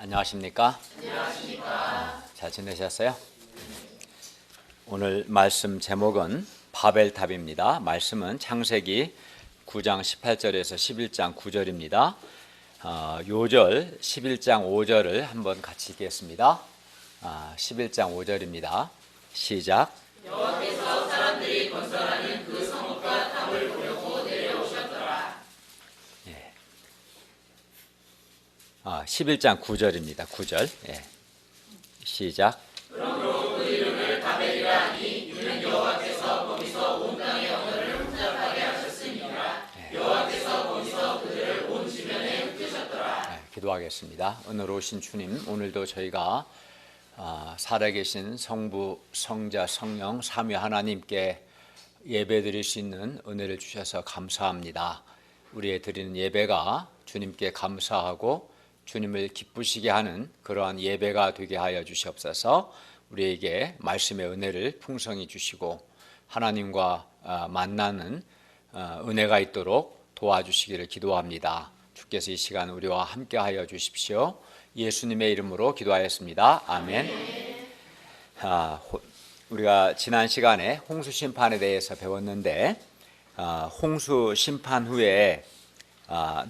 안녕하십니까? 잘 지내셨어요? 오늘 말씀 제목은 바벨탑입니다. 말씀은 창세기 9장 18절에서 11장 9절입니다. 요절 11장 5절을 한번 같이 읽겠습니다. 11장 5절입니다. 시작. 여호와께서 사람들이 건설하는 그 성읍과 탑을 보려고 내려오셨더라. 11장 9절입니다. 9절. 시작. 그러므로 그 이름을 바벨이라 하니 이는 여호와께서 거기서 온 땅의 언어를 혼잡하게 하셨으니라. 여호와께서 거기서 그들을 온 지면에 흩으셨더라. 기도하겠습니다. 오늘 오신 주님, 오늘도 저희가 살아계신 성부, 성자, 성령, 삼위 하나님께 예배드릴 수 있는 은혜를 주셔서 감사합니다. 우리의 드리는 예배가 주님께 감사하고 주님을 기쁘시게 하는 그러한 예배가 되게 하여 주시옵소서. 우리에게 말씀의 은혜를 풍성히 주시고 하나님과 만나는 은혜가 있도록 도와주시기를 기도합니다. 주께서 이 시간 우리와 함께 하여 주십시오. 예수님의 이름으로 기도하였습니다. 아멘. 우리가 지난 시간에 홍수 심판에 대해서 배웠는데 홍수 심판 후에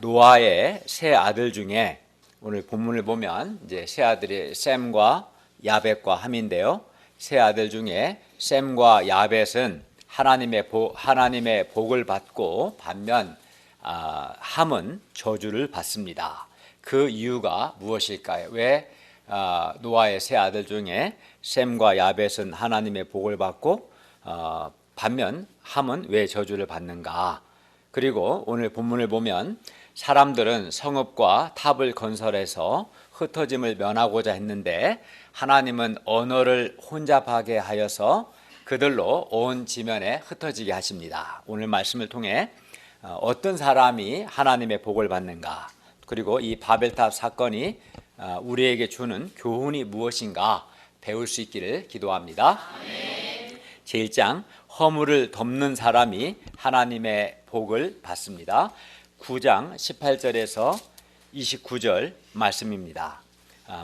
노아의 세 아들 중에 오늘 본문을 보면 이제 세 아들이 셈과 야벳과 함인데요. 세 아들 중에 셈과 야벳은 하나님의 복을 받고 반면 함은 저주를 받습니다. 그 이유가 무엇일까요? 왜 노아의 세 아들 중에 셈과 야벳은 하나님의 복을 받고 반면 함은 왜 저주를 받는가? 그리고 오늘 본문을 보면 사람들은 성읍과 탑을 건설해서 흩어짐을 면하고자 했는데 하나님은 언어를 혼잡하게 하여서 그들로 온 지면에 흩어지게 하십니다. 오늘 말씀을 통해 어떤 사람이 하나님의 복을 받는가, 그리고 이 바벨탑 사건이 우리에게 주는 교훈이 무엇인가 배울 수 있기를 기도합니다. 제1장 허물을 덮는 사람이 하나님의 복을 받습니다. 9장 18절에서 29절 말씀입니다.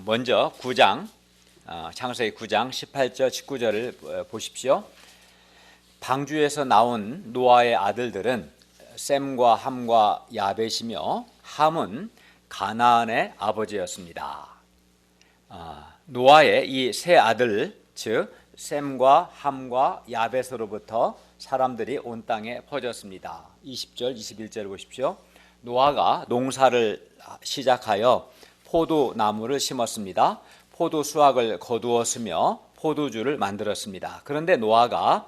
먼저 9장 창세기 9장 18절 19절을 보십시오. 방주에서 나온 노아의 아들들은 셈과 함과 야벳이며 함은 가나안의 아버지였습니다. 노아의 이 세 아들, 즉 셈과 함과 야벳으로부터 사람들이 온 땅에 퍼졌습니다. 20절 21절 보십시오. 노아가 농사를 시작하여 포도나무를 심었습니다. 포도 수확을 거두었으며 포도주를 만들었습니다. 그런데 노아가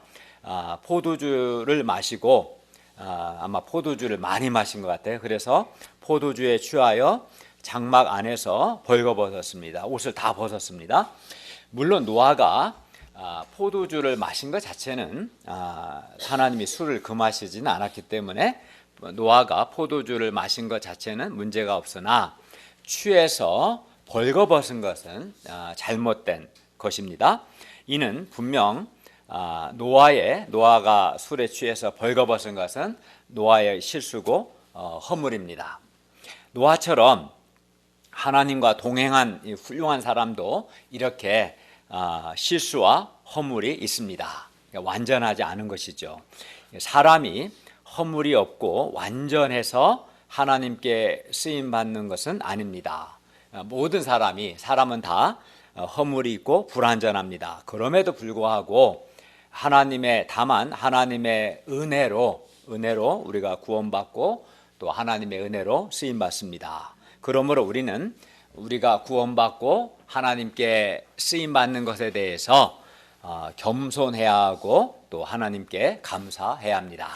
포도주를 마시고 아마 포도주를 많이 마신 것 같아요. 그래서 포도주에 취하여 장막 안에서 벌거벗었습니다. 옷을 다 벗었습니다. 물론 노아가 포도주를 마신 것 자체는 하나님이 술을 금하시지는 않았기 때문에 노아가 포도주를 마신 것 자체는 문제가 없으나 취해서 벌거벗은 것은 잘못된 것입니다. 이는 분명 노아가 술에 취해서 벌거벗은 것은 노아의 실수고 허물입니다. 노아처럼 하나님과 동행한 훌륭한 사람도 이렇게 실수와 허물이 있습니다. 완전하지 않은 것이죠. 사람이 허물이 없고 완전해서 하나님께 쓰임받는 것은 아닙니다. 모든 사람은 다 허물이 있고 불완전합니다. 그럼에도 불구하고 다만 하나님의 은혜로 우리가 구원받고 또 하나님의 은혜로 쓰임받습니다. 그러므로 우리가 구원받고 하나님께 쓰임받는 것에 대해서 겸손해야 하고 또 하나님께 감사해야 합니다.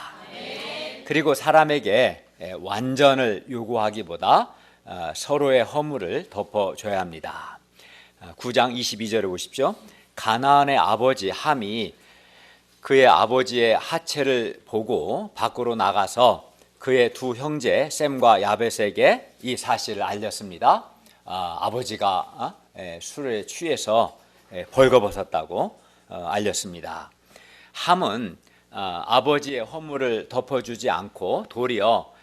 그리고 사람에게 완전을 요구하기보다 서로의 허물을 덮어줘야 합니다. 9장 22절을 보십시오. 가나안의 아버지 함이 그의 아버지의 하체를 보고 밖으로 나가서 그의 두 형제 셈과 야벳에게 이 사실을 알렸습니다. 아버지가 술에 취해서 벌거벗었다고 알렸습니다. 함은 아버지의 허물을 덮어주지 않고 도리어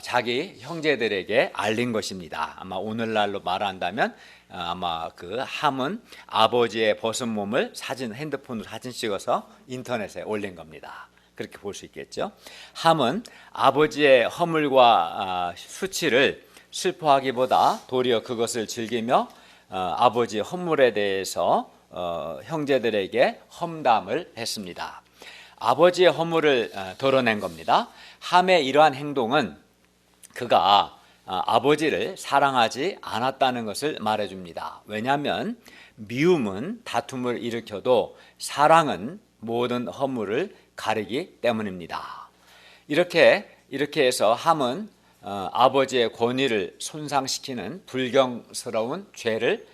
자기 형제들에게 알린 것입니다. 아마 오늘날로 말한다면 아마 그 함은 아버지의 벗은 몸을 핸드폰으로 사진 찍어서 인터넷에 올린 겁니다. 그렇게 볼 수 있겠죠. 함은 아버지의 허물과 수치를 슬퍼하기보다 도리어 그것을 즐기며 아버지의 허물에 대해서 형제들에게 험담을 했습니다. 아버지의 허물을 드러낸 겁니다. 함의 이러한 행동은 그가 아버지를 사랑하지 않았다는 것을 말해줍니다. 왜냐하면 미움은 다툼을 일으켜도 사랑은 모든 허물을 가리기 때문입니다. 이렇게 해서 함은 아버지의 권위를 손상시키는 불경스러운 죄를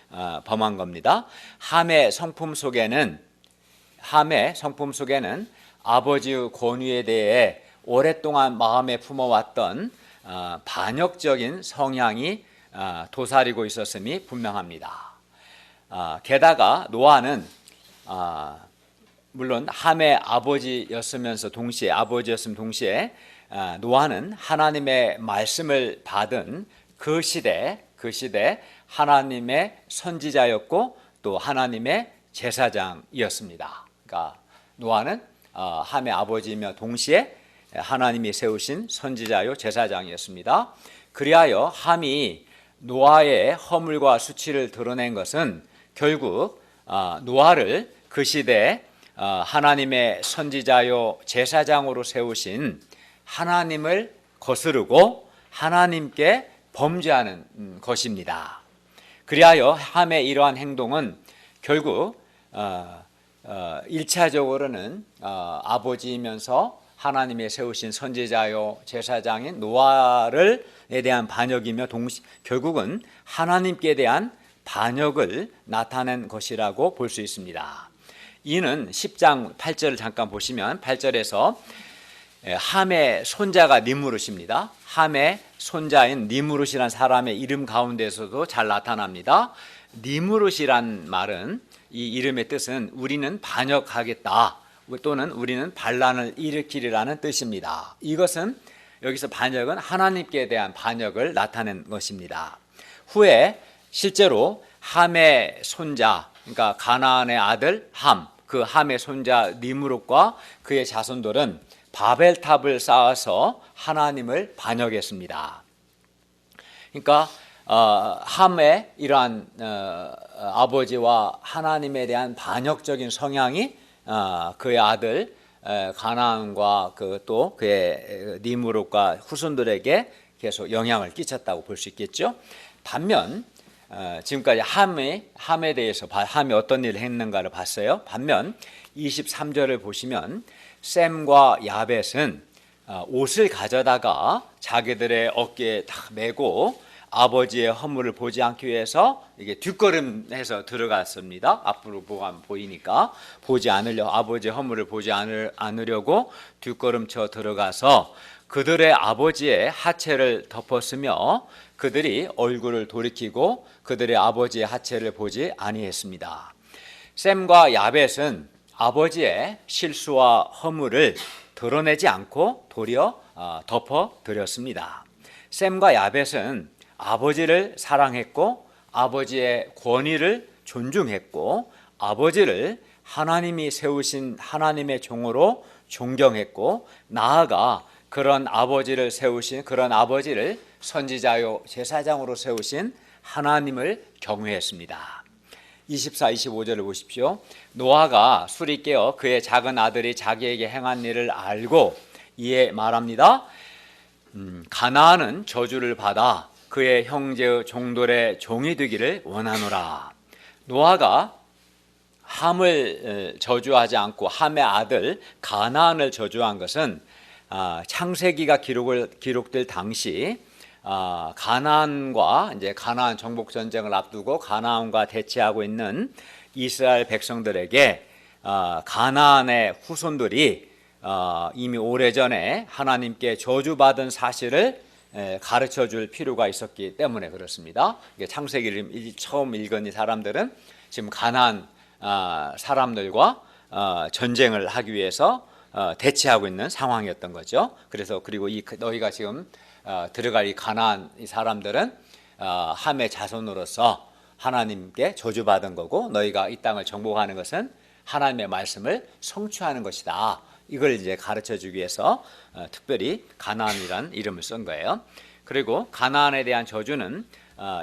범한 겁니다. 함의 성품 속에는 아버지의 권위에 대해 오랫동안 마음에 품어왔던 반역적인 성향이 도사리고 있었음이 분명합니다. 게다가 노아는 물론 함의 아버지였으면서 동시에 노아는 하나님의 말씀을 받은 그 시대 하나님의 선지자였고 또 하나님의 제사장이었습니다. 그러니까 노아는 함의 아버지이며 동시에 하나님이 세우신 선지자요 제사장이었습니다. 그리하여 함이 노아의 허물과 수치를 드러낸 것은 결국 노아를 그 시대에 하나님의 선지자요 제사장으로 세우신 하나님을 거스르고 하나님께 범죄하는 것입니다. 그리하여 함의 이러한 행동은 결국 1차적으로는 아버지이면서 하나님의 세우신 선지자요 제사장인 노아에 대한 반역이며 결국은 하나님께 대한 반역을 나타낸 것이라고 볼 수 있습니다. 이는 10장 8절을 잠깐 보시면 8절에서 함의 손자가 니무롯입니다. 함의 손자인 니무롯이라는 사람의 이름 가운데서도 잘 나타납니다. 니무롯이란 말은 이 이름의 뜻은 우리는 반역하겠다 또는 우리는 반란을 일으키리라는 뜻입니다. 이것은 여기서 반역은 하나님께 대한 반역을 나타낸 것입니다. 후에 실제로 함의 손자, 그러니까 가나안의 아들 함, 그 함의 손자 니므롯과 그의 자손들은 바벨탑을 쌓아서 하나님을 반역했습니다. 그러니까 함의 이러한 아버지와 하나님에 대한 반역적인 성향이 그의 아들 가나안과 또 그의 니므롯과 후손들에게 계속 영향을 끼쳤다고 볼 수 있겠죠. 반면 지금까지 함에 대해서 함이 어떤 일을 했는가를 봤어요. 반면 23절을 보시면 셈과 야벳은 옷을 가져다가 자기들의 어깨에 다 메고 아버지의 허물을 보지 않기 위해서 이게 뒷걸음해서 들어갔습니다. 앞으로 보이니까 아버지의 허물을 보지 않으려고 뒷걸음쳐 들어가서 그들의 아버지의 하체를 덮었으며 그들이 얼굴을 돌이키고 그들의 아버지의 하체를 보지 아니했습니다. 셈과 야벳은 아버지의 실수와 허물을 드러내지 않고 도리어 덮어드렸습니다. 셈과 야벳은 아버지를 사랑했고 아버지의 권위를 존중했고 아버지를 하나님이 세우신 하나님의 종으로 존경했고 나아가 그런 아버지를 선지자요 제사장으로 세우신 하나님을 경외했습니다. 24, 25절을 보십시오. 노아가 술이 깨어 그의 작은 아들이 자기에게 행한 일을 알고 이에 말합니다. 가나안은 저주를 받아 그의 형제의 종들의 종이 되기를 원하노라. 노아가 함을 저주하지 않고 함의 아들 가나안을 저주한 것은 창세기가 기록될 당시 가나안과 이제 가나안 정복 전쟁을 앞두고 가나안과 대치하고 있는 이스라엘 백성들에게 가나안의 후손들이 이미 오래전에 하나님께 저주받은 사실을 가르쳐 줄 필요가 있었기 때문에 그렇습니다. 창세기를 처음 읽은 이 사람들은 지금 가나안 사람들과 전쟁을 하기 위해서 대치하고 있는 상황이었던 거죠. 그래서 그리고 너희가 지금 들어갈 이 가나안 이 사람들은 함의 자손으로서 하나님께 저주받은 거고, 너희가 이 땅을 정복하는 것은 하나님의 말씀을 성취하는 것이다. 이걸 이제 가르쳐 주기 위해서 특별히 가나안이라는 이름을 쓴 거예요. 그리고 가나안에 대한 저주는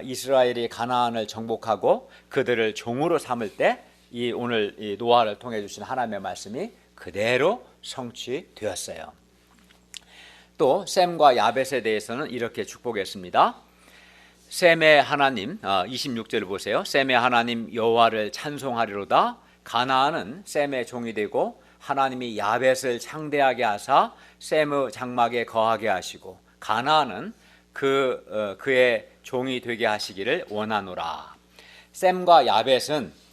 이스라엘이 가나안을 정복하고 그들을 종으로 삼을 때 이 오늘 이 노아를 통해 주신 하나님의 말씀이 그대로 성취되었어요. 또 셈과 야벳에 대해서는 이렇게 축복했습니다. 셈의 하나님, 26절을 보세요. 셈의 하나님 여호와를 찬송하리로다. 가나안은 셈의 종이 되고 하나님이 야벳을 창대하게 하사 셈의 장막에 거하게 하시고 가나안은 그의 종이 되게 하시기를 원하노라. 셈과 야벳은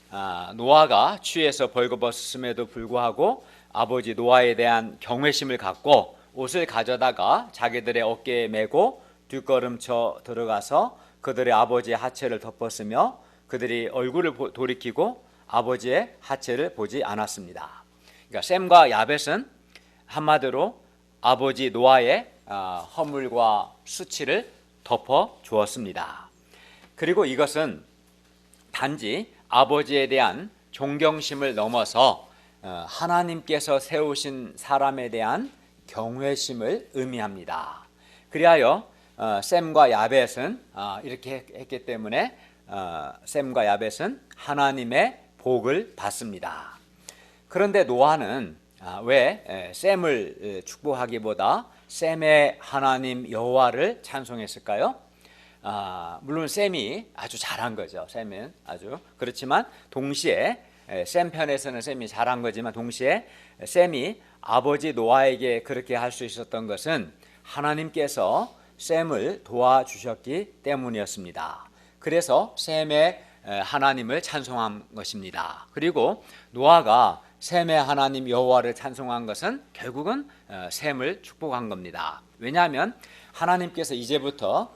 노아가 취해서 벌거벗음에도 불구하고 아버지 노아에 대한 경외심을 갖고 옷을 가져다가 자기들의 어깨에 메고 뒷걸음쳐 들어가서 그들의 아버지의 하체를 덮었으며 그들이 얼굴을 돌이키고 아버지의 하체를 보지 않았습니다. 그러니까 셈과 야벳은 한마디로 아버지 노아의 허물과 수치를 덮어 주었습니다. 그리고 이것은 단지 아버지에 대한 존경심을 넘어서 하나님께서 세우신 사람에 대한 경외심을 의미합니다. 그리하여 셈과 야벳은 이렇게 했기 때문에 셈과 야벳은 하나님의 복을 받습니다. 그런데 노아는 왜 셈을 축복하기보다 셈의 하나님 여호와를 찬송했을까요? 물론 셈이 아주 잘한 거죠. 셈은 아주 그렇지만 동시에 셈 편에서는 셈이 잘한 거지만 동시에 셈이 아버지 노아에게 그렇게 할 수 있었던 것은 하나님께서 셈을 도와주셨기 때문이었습니다. 그래서 셈의 하나님을 찬송한 것입니다. 그리고 노아가 셈의 하나님 여호와를 찬송한 것은 결국은 셈을 축복한 겁니다. 왜냐하면 하나님께서 이제부터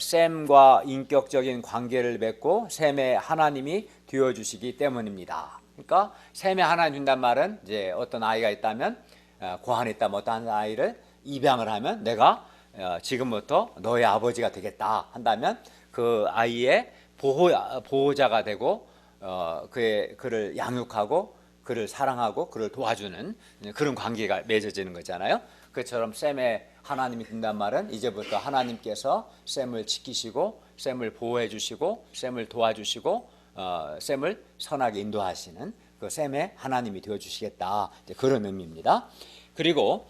셈과 인격적인 관계를 맺고 셈의 하나님이 되어주시기 때문입니다. 그러니까 셈의 하나님 된단 말은 이제 어떤 아이가 있다면 고환이 있다면 어떤 아이를 입양을 하면 내가 지금부터 너의 아버지가 되겠다 한다면 그 아이의 보호자가 되고 그를 양육하고 그를 사랑하고 그를 도와주는 그런 관계가 맺어지는 거잖아요. 그처럼 셈의 하나님이 된단 말은 이제부터 하나님께서 셈을 지키시고 셈을 보호해 주시고 셈을 도와주시고 셈을 선하게 인도하시는 그 셈의 하나님이 되어주시겠다, 그런 의미입니다. 그리고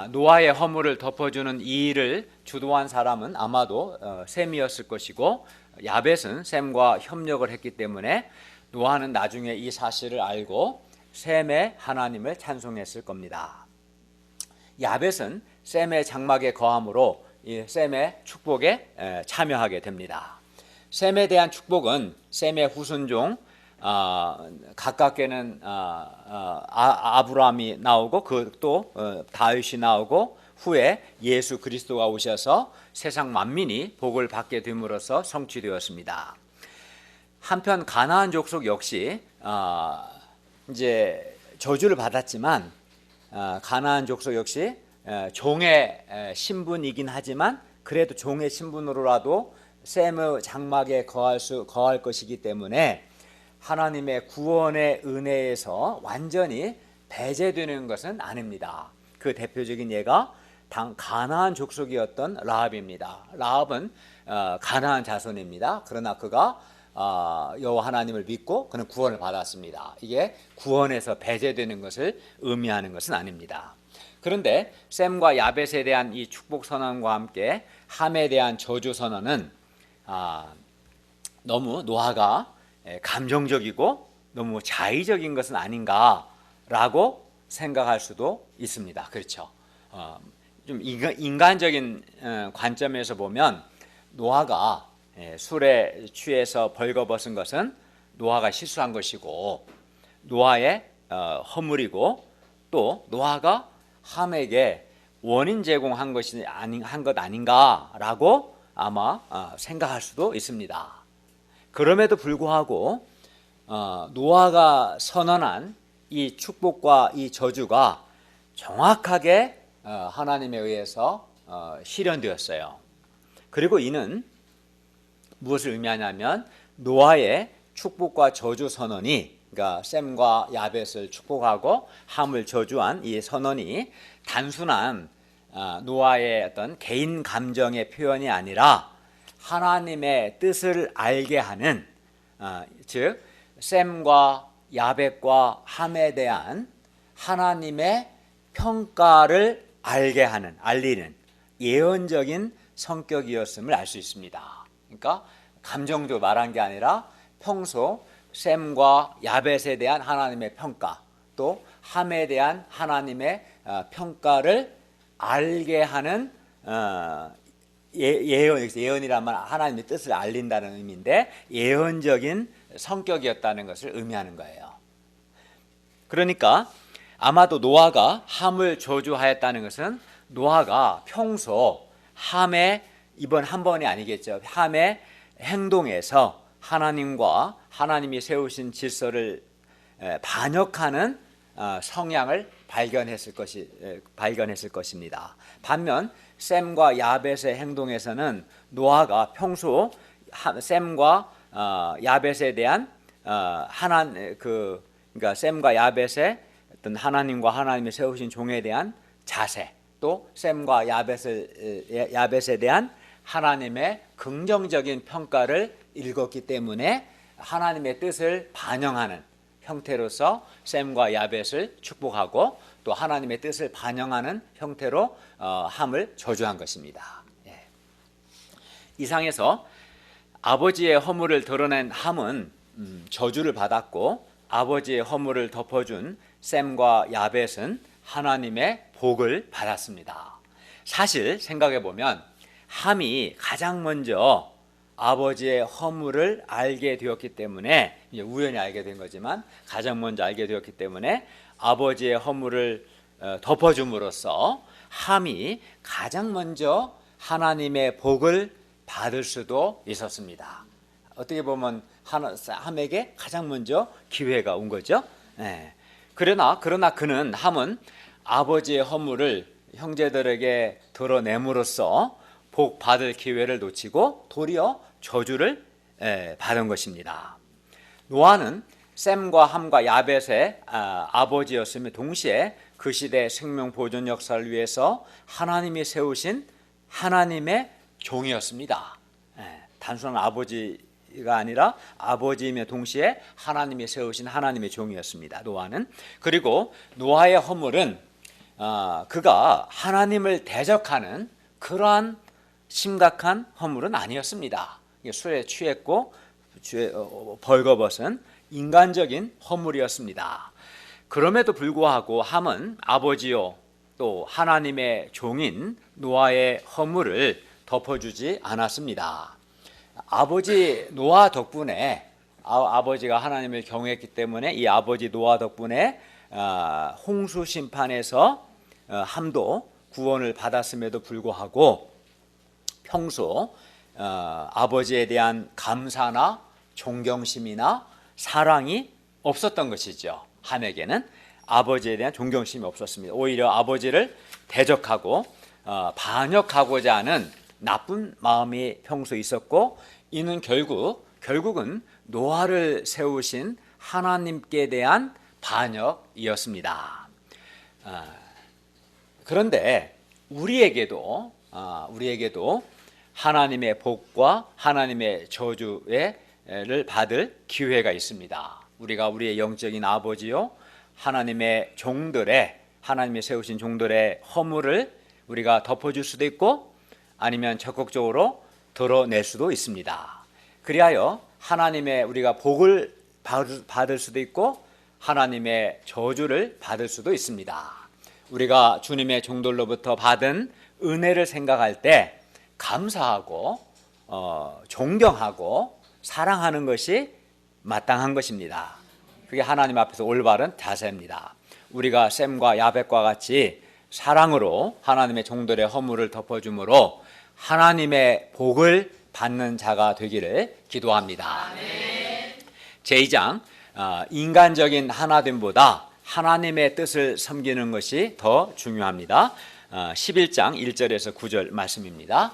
노아의 허물을 덮어주는 이 일을 주도한 사람은 아마도 셈이었을 것이고 야벳은 셈과 협력을 했기 때문에 노아는 나중에 이 사실을 알고 셈의 하나님을 찬송했을 겁니다. 야벳은 셈의 장막에 거함으로 이 셈의 축복에 참여하게 됩니다. 셈에 대한 축복은 셈의 후손종 가깝게는 아브라함이 나오고 또 다윗이 나오고 후에 예수 그리스도가 오셔서 세상 만민이 복을 받게 됨으로써 성취되었습니다. 한편 가나안 족속 역시 이제 저주를 받았지만 가나안 족속 역시 종의 신분이긴 하지만 그래도 종의 신분으로라도 셈의 장막에 거할 것이기 때문에 하나님의 구원의 은혜에서 완전히 배제되는 것은 아닙니다. 그 대표적인 예가 가나안 족속이었던 라합입니다. 라합은 가나안 자손입니다. 그러나 그가 여호와 하나님을 믿고 그는 구원을 받았습니다. 이게 구원에서 배제되는 것을 의미하는 것은 아닙니다. 그런데 셈과 야벳에 대한 이 축복 선언과 함께 함에 대한 저주 선언은 너무 노아가 감정적이고 너무 자의적인 것은 아닌가라고 생각할 수도 있습니다. 그렇죠. 좀 인간적인 관점에서 보면 노아가 술에 취해서 벌거벗은 것은 노아가 실수한 것이고 노아의 허물이고 또 노아가 함에게 원인 제공한 것이 한 것 아닌가라고 아마 생각할 수도 있습니다. 그럼에도 불구하고 노아가 선언한 이 축복과 이 저주가 정확하게 하나님에 의해서 실현되었어요. 그리고 이는 무엇을 의미하냐면 노아의 축복과 저주 선언이, 그러니까 셈과 야벳을 축복하고 함을 저주한 이 선언이 단순한 노아의 어떤 개인 감정의 표현이 아니라 하나님의 뜻을 알게 하는, 즉 셈과 야벳과 함에 대한 하나님의 평가를 알게 하는, 알리는 예언적인 성격이었음을 알 수 있습니다. 그러니까 감정도 말한 게 아니라 평소 셈과 야벳에 대한 하나님의 평가, 또 함에 대한 하나님의 평가를 알게 하는 예언이란 말, 하나님의 뜻을 알린다는 의미인데 예언적인 성격이었다는 것을 의미하는 거예요. 그러니까 아마도 노아가 함을 저주하였다는 것은 노아가 평소 함의, 이번 한 번이 아니겠죠, 함의 행동에서 하나님과 하나님이 세우신 질서를 반역하는 성향을 발견했을 것입니다. 반면 셈과 야벳의 행동에서는 노아가 평소 셈과 야벳에 대한 그러니까 셈과 야벳의 어떤 하나님과 하나님이 세우신 종에 대한 자세, 또 셈과 야벳에 대한 하나님의 긍정적인 평가를 읽었기 때문에 하나님의 뜻을 반영하는 형태로서 셈과 야벳을 축복하고 또 하나님의 뜻을 반영하는 형태로 함을 저주한 것입니다. 이상에서 아버지의 허물을 드러낸 함은 저주를 받았고, 아버지의 허물을 덮어준 셈과 야벳은 하나님의 복을 받았습니다. 사실 생각해 보면 함이 가장 먼저 아버지의 허물을 알게 되었기 때문에, 우연히 알게 된 거지만 가장 먼저 알게 되었기 때문에 아버지의 허물을 덮어줌으로써 함이 가장 먼저 하나님의 복을 받을 수도 있었습니다. 어떻게 보면 함에게 가장 먼저 기회가 온 거죠. 그러나 함은 아버지의 허물을 형제들에게 드러냄으로써 복 받을 기회를 놓치고 도리어 저주를 받은 것입니다. 노아는 셈과 함과 야벳의 아버지였으며 동시에 그 시대 생명 보존 역사를 위해서 하나님이 세우신 하나님의 종이었습니다. 단순한 아버지가 아니라 아버지이며 동시에 하나님이 세우신 하나님의 종이었습니다. 노아는. 그리고 노아의 허물은 그가 하나님을 대적하는 그러한 심각한 허물은 아니었습니다. 술에 취했고 벌거벗은 인간적인 허물이었습니다. 그럼에도 불구하고 함은 아버지요 또 하나님의 종인 노아의 허물을 덮어주지 않았습니다. 아버지 노아 덕분에, 아버지가 하나님을 경외했기 때문에 이 아버지 노아 덕분에 홍수 심판에서 함도 구원을 받았음에도 불구하고 평소 아버지에 대한 감사나 존경심이나 사랑이 없었던 것이죠. 함에게는 아버지에 대한 존경심이 없었습니다. 오히려 아버지를 대적하고 반역하고자 하는 나쁜 마음이 평소 있었고, 이는 결국은 노아를 세우신 하나님께 대한 반역이었습니다. 그런데 우리에게도 하나님의 복과 하나님의 저주를 받을 기회가 있습니다. 우리가 우리의 영적인 아버지요 하나님의 종들의, 하나님이 세우신 종들의 허물을 우리가 덮어줄 수도 있고 아니면 적극적으로 드러낼 수도 있습니다. 그리하여 하나님의 우리가 복을 받을 수도 있고 하나님의 저주를 받을 수도 있습니다. 우리가 주님의 종들로부터 받은 은혜를 생각할 때 감사하고 존경하고 사랑하는 것이 마땅한 것입니다. 그게 하나님 앞에서 올바른 자세입니다. 우리가 셈과 야벳과 같이 사랑으로 하나님의 종들의 허물을 덮어줌으로 하나님의 복을 받는 자가 되기를 기도합니다. 제2장 인간적인 하나됨보다 하나님의 뜻을 섬기는 것이 더 중요합니다. 11장 1절에서 9절 말씀입니다.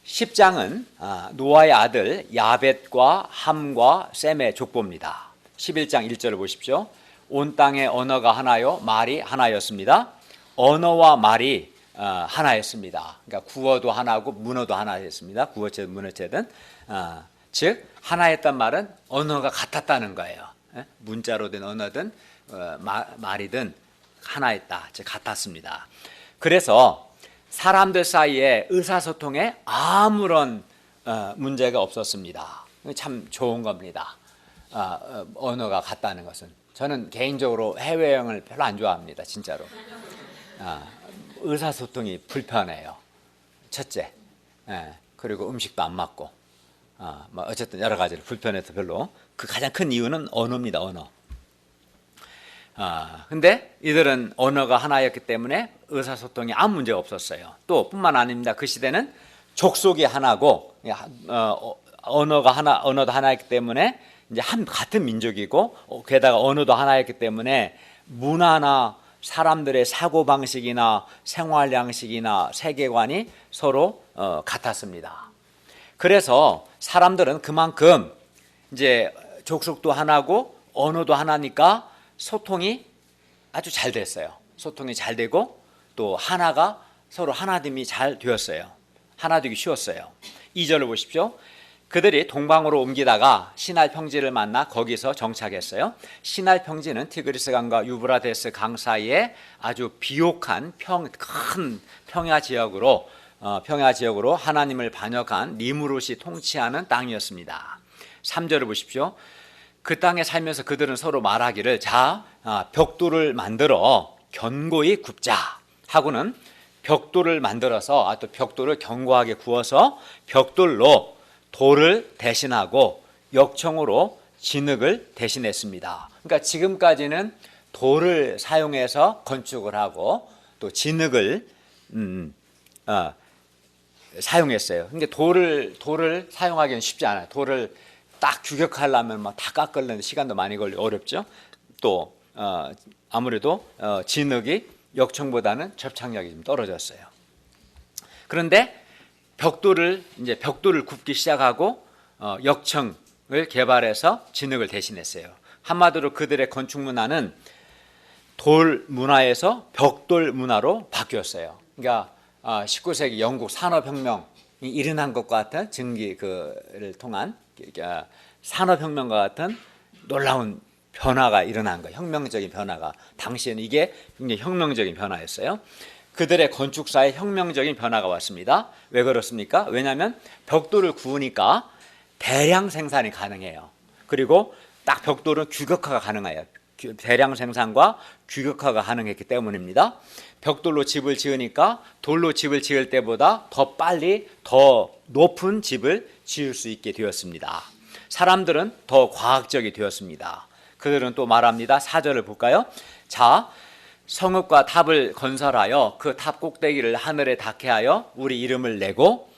10장은 노아의 아들 야벳과 함과 셈의 족보입니다. 11장 1절을 보십시오. 온 땅의 언어가 하나요, 말이 하나였습니다. 언어와 말이 하나였습니다. 그러니까 구어도 하나고 문어도 하나였습니다. 구어체든 문어체든 즉 하나였단 말은 언어가 같았다는 거예요. 문자로 된 언어든 말이든 하나였다, 즉 같았습니다. 그래서 사람들 사이에 의사소통에 아무런 문제가 없었습니다. 참 좋은 겁니다. 언어가 같다는 것은. 저는 개인적으로 해외여행을 별로 안 좋아합니다. 진짜로. 의사소통이 불편해요. 첫째. 그리고 음식도 안 맞고. 어쨌든 여러 가지로 불편해서 별로. 그 가장 큰 이유는 언어입니다. 언어. 근데 이들은 언어가 하나였기 때문에 의사소통이 아무 문제가 없었어요. 또 뿐만 아닙니다. 그 시대는 족속이 하나고 언어도 하나였기 때문에 이제 같은 민족이고 게다가 언어도 하나였기 때문에 문화나 사람들의 사고방식이나 생활 양식이나 세계관이 서로 같았습니다. 그래서 사람들은 그만큼 이제 족속도 하나고 언어도 하나니까 소통이 아주 잘 됐어요. 소통이 잘 되고 또 하나가 서로 하나됨이 잘 되었어요. 하나 되기 쉬웠어요. 2절을 보십시오. 그들이 동방으로 옮기다가 시날 평지를 만나 거기서 정착했어요. 시날 평지는 티그리스 강과 유브라데스 강 사이에 아주 비옥한 큰 평야 지역으로 하나님을 반역한 니무롯이 통치하는 땅이었습니다. 3절을 보십시오. 그 땅에 살면서 그들은 서로 말하기를 벽돌을 만들어 견고히 굽자 하고는 벽돌을 만들어서 또 벽돌을 견고하게 구워서 벽돌로 돌을 대신하고 역청으로 진흙을 대신했습니다. 그러니까 지금까지는 돌을 사용해서 건축을 하고 또 진흙을 사용했어요. 근데 돌을 사용하기는 쉽지 않아요. 돌을 딱 규격하려면 다 깎으려면 시간도 많이 걸리고 어렵죠. 또 아무래도 진흙이 역청보다는 접착력이 좀 떨어졌어요. 그런데 벽돌을 굽기 시작하고 역청을 개발해서 진흙을 대신했어요. 한마디로 그들의 건축 문화는 돌 문화에서 벽돌 문화로 바뀌었어요. 그러니까 19세기 영국 산업혁명이 일어난 것과 같은 증기를 통한 산업혁명과 같은 놀라운 변화가 일어난 거예요. 혁명적인 변화가. 당시에는 이게 굉장히 혁명적인 변화였어요. 그들의 건축사에 혁명적인 변화가 왔습니다. 왜 그렇습니까? 왜냐하면 벽돌을 구우니까 대량 생산이 가능해요. 그리고 딱 벽돌은 규격화가 가능해요. 대량 생산과 규격화가 가능했기 때문입니다. 벽돌로 집을 지으니까 돌로 집을 지을 때보다 더 빨리 더 높은 집을 지을 수 있게 되었습니다. 사람들은 더 과학적이 되었습니다. 그들은 또 말합니다. 4절을 볼까요? 성읍과 탑을 건설하여 그 탑 꼭대기를 하늘에 닿게 하여 우리 이름을 내고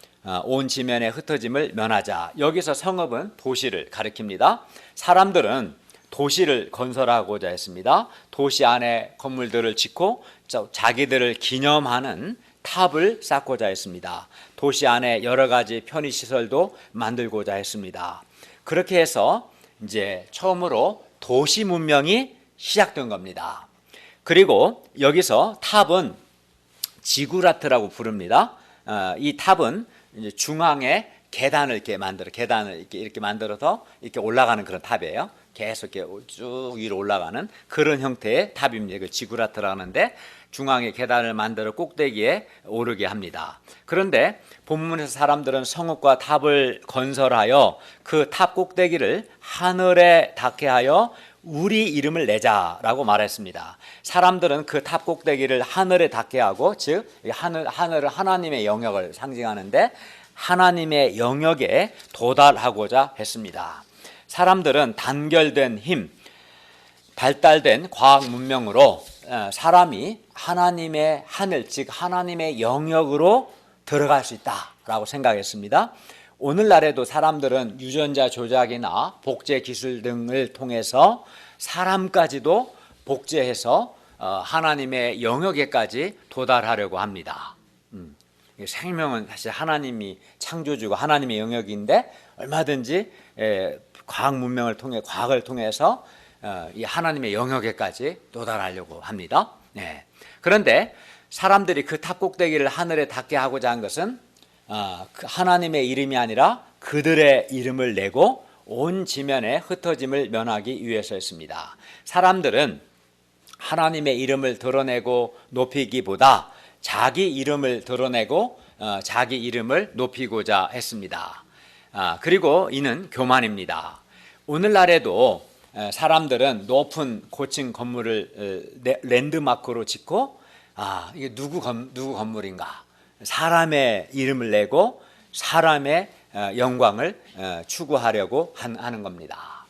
온 지면에 흩어짐을 면하자. 여기서 성읍은 도시를 가리킵니다. 사람들은 도시를 건설하고자 했습니다. 도시 안에 건물들을 짓고 자기들을 기념하는 탑을 쌓고자 했습니다. 도시 안에 여러 가지 편의시설도 만들고자 했습니다. 그렇게 해서 이제 처음으로 도시 문명이 시작된 겁니다. 그리고 여기서 탑은 지구라트라고 부릅니다. 이 탑은 이제 중앙에 계단을 이렇게 만들어서 이렇게 올라가는 그런 탑이에요. 계속 이렇게 쭉 위로 올라가는 그런 형태의 탑입니다. 그 지구라트라고 하는데 중앙에 계단을 만들어 꼭대기에 오르게 합니다. 그런데 본문에서 사람들은 성읍과 탑을 건설하여 그 탑 꼭대기를 하늘에 닿게 하여 우리 이름을 내자라고 말했습니다. 사람들은 그 탑 꼭대기를 하늘에 닿게 하고, 즉 하늘은 하나님의 영역을 상징하는데 하나님의 영역에 도달하고자 했습니다. 사람들은 단결된 힘, 발달된 과학 문명으로 사람이 하나님의 하늘, 즉 하나님의 영역으로 들어갈 수 있다라고 생각했습니다. 오늘날에도 사람들은 유전자 조작이나 복제 기술 등을 통해서 사람까지도 복제해서 하나님의 영역에까지 도달하려고 합니다. 생명은 사실 하나님이 창조주고 하나님의 영역인데 얼마든지 과학 문명을 통해 과학을 통해서 이 하나님의 영역에까지 도달하려고 합니다. 그런데 사람들이 그 탑 꼭대기를 하늘에 닿게 하고자 한 것은 그 하나님의 이름이 아니라 그들의 이름을 내고 온 지면에 흩어짐을 면하기 위해서였습니다. 사람들은 하나님의 이름을 드러내고 높이기보다 자기 이름을 드러내고 자기 이름을 높이고자 했습니다. 그리고 이는 교만입니다. 오늘날에도 사람들은 높은 고층 건물을 랜드마크로 짓고 이게 누구 건물인가? 사람의 이름을 내고 사람의 영광을 추구하려고 하는 겁니다.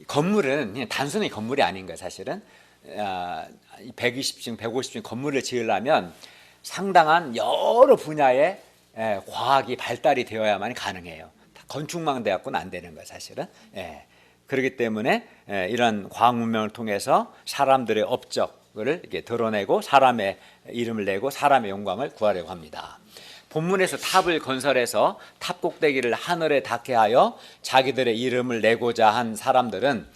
건물은 그냥 단순히 건물이 아닌 거예요. 사실은 120층, 150층 건물을 지으려면 상당한 여러 분야의 과학이 발달이 되어야만 가능해요. 건축망 돼갖고는 안 되는 거예요. 사실은. 그렇기 때문에 이런 과학 문명을 통해서 사람들의 업적을 이렇게 드러내고 사람의 이름을 내고 사람의 영광을 구하려고 합니다. 본문에서 탑을 건설해서 탑 꼭대기를 하늘에 닿게 하여 자기들의 이름을 내고자 한 사람들은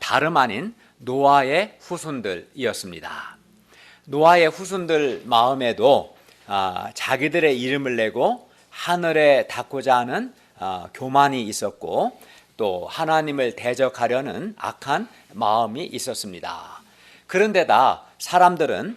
다름 아닌 노아의 후손들이었습니다. 노아의 후손들 마음에도 자기들의 이름을 내고 하늘에 닿고자 하는 교만이 있었고 또 하나님을 대적하려는 악한 마음이 있었습니다. 그런데다 사람들은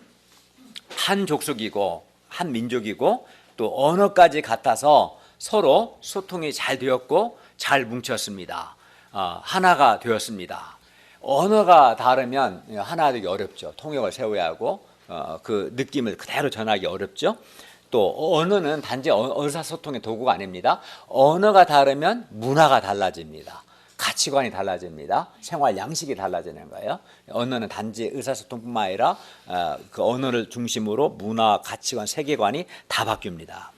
한 족속이고 한 민족이고 또 언어까지 같아서 서로 소통이 잘 되었고 잘 뭉쳤습니다. 하나가 되었습니다. 언어가 다르면 하나 되기 어렵죠. 통역을 세워야 하고 그 느낌을 그대로 전하기 어렵죠. 또 언어는 단지 의사소통의 도구가 아닙니다. 언어가 다르면 문화가 달라집니다. 가치관이 달라집니다. 생활 양식이 달라지는 거예요. 언어는 단지 의사소통뿐만 아니라 그 언어를 중심으로 문화, 가치관, 세계관이 다 바뀝니다.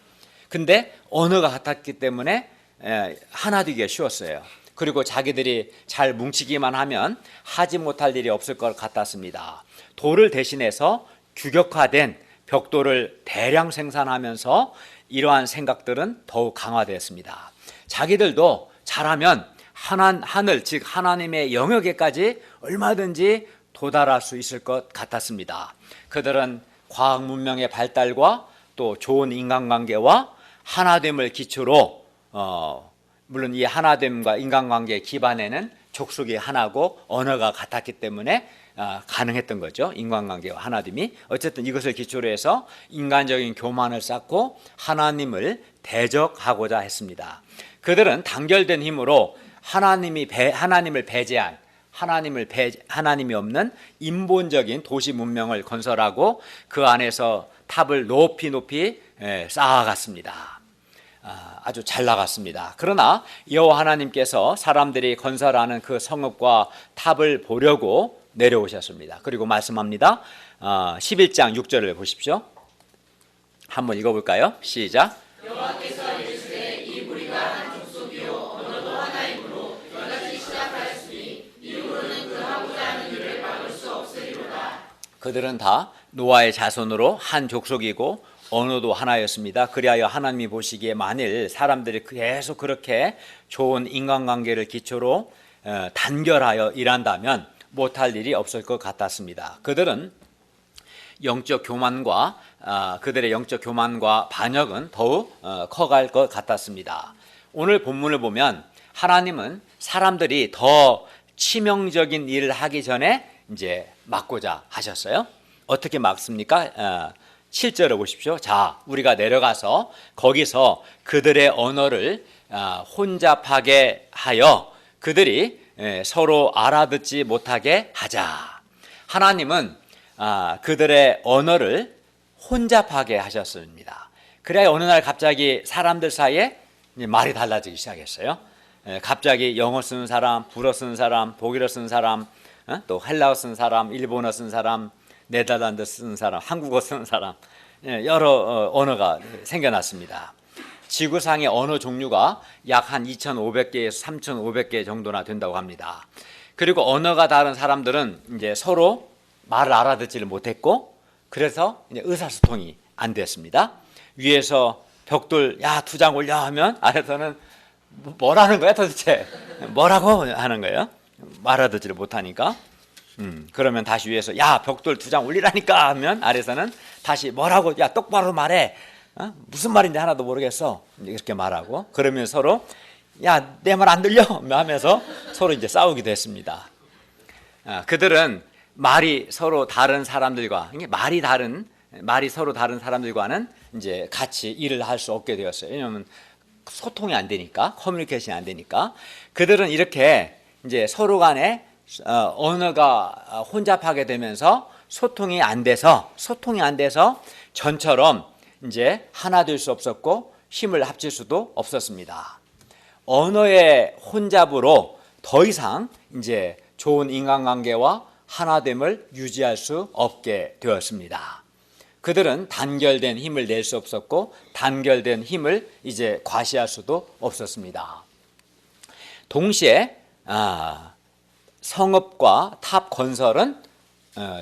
근데 언어가 같았기 때문에 하나 되기가 쉬웠어요. 그리고 자기들이 잘 뭉치기만 하면 하지 못할 일이 없을 것 같았습니다. 돌을 대신해서 규격화된 벽돌을 대량 생산하면서 이러한 생각들은 더욱 강화되었습니다. 자기들도 잘하면 하늘 즉 하나님의 영역에까지 얼마든지 도달할 수 있을 것 같았습니다. 그들은 과학 문명의 발달과 또 좋은 인간관계와 하나됨을 기초로 물론 이 하나됨과 인간관계의 기반에는 족속이 하나고 언어가 같았기 때문에 가능했던 거죠. 인간관계와 하나됨이. 어쨌든 이것을 기초로 해서 인간적인 교만을 쌓고 하나님을 대적하고자 했습니다. 그들은 단결된 힘으로 하나님을 배제한 하나님이 없는 인본적인 도시 문명을 건설하고 그 안에서 탑을 높이 쌓아갔습니다. 아주 잘 나갔습니다. 그러나 여호와 하나님께서 사람들이 건설하는 그 성읍과 탑을 보려고 내려오셨습니다. 그리고 말씀합니다. 11장 6절을 보십시오. 한번 읽어볼까요? 시작. 여호와께서 이르시되 이 무리가 한 족속이요 언어도 하나이므로 이같이 시작하였으니 이후로는 그 하고자 하는 일을 막을 수 없으리로다. 그들은 다 노아의 자손으로 한 족속이고 언어도 하나였습니다. 그리하여 하나님이 보시기에 만일 사람들이 계속 그렇게 좋은 인간관계를 기초로 단결하여 일한다면 못할 일이 없을 것 같았습니다. 그들의 영적 교만과 반역은 더욱 커갈 것 같았습니다. 오늘 본문을 보면 하나님은 사람들이 더 치명적인 일을 하기 전에 이제 막고자 하셨어요. 어떻게 막습니까? 7절을 보십시오. 자, 우리가 내려가서 거기서 그들의 언어를 혼잡하게 하여 그들이 서로 알아듣지 못하게 하자. 하나님은 그들의 언어를 혼잡하게 하셨습니다. 그래야 어느 날 갑자기 사람들 사이에 말이 달라지기 시작했어요. 갑자기 영어 쓰는 사람, 불어 쓰는 사람, 독일어 쓰는 사람, 또 헬라어 쓰는 사람, 일본어 쓰는 사람, 네덜란드 쓰는 사람, 한국어 쓰는 사람, 여러 언어가 생겨났습니다. 지구상의 언어 종류가 약 한 2,500개에서 3,500개 정도나 된다고 합니다. 그리고 언어가 다른 사람들은 이제 서로 말을 알아듣지를 못했고, 그래서 이제 의사소통이 안 됐습니다. 위에서 벽돌 야 2장 올려 하면 아래서는 뭐라는 거야 도대체, 뭐라고 하는 거예요. 알아듣지를 못하니까. 그러면 다시 위에서 야 벽돌 2장 올리라니까 하면 아래서는 다시 뭐라고, 야 똑바로 말해, 무슨 말인지 하나도 모르겠어, 이렇게 말하고. 그러면 서로 야 내 말 안 들려 하면서 서로 이제 싸우기도 했습니다. 그들은 말이 서로 다른 사람들과, 말이 서로 다른 사람들과는 이제 같이 일을 할 수 없게 되었어요. 왜냐하면 소통이 안 되니까, 커뮤니케이션이 안 되니까. 그들은 이렇게 이제 서로 간에 언어가 혼잡하게 되면서 소통이 안 돼서 전처럼 이제 하나 될 수 없었고 힘을 합칠 수도 없었습니다. 언어의 혼잡으로 더 이상 이제 좋은 인간관계와 하나됨을 유지할 수 없게 되었습니다. 그들은 단결된 힘을 낼 수 없었고 단결된 힘을 이제 과시할 수도 없었습니다. 동시에 성읍과 탑 건설은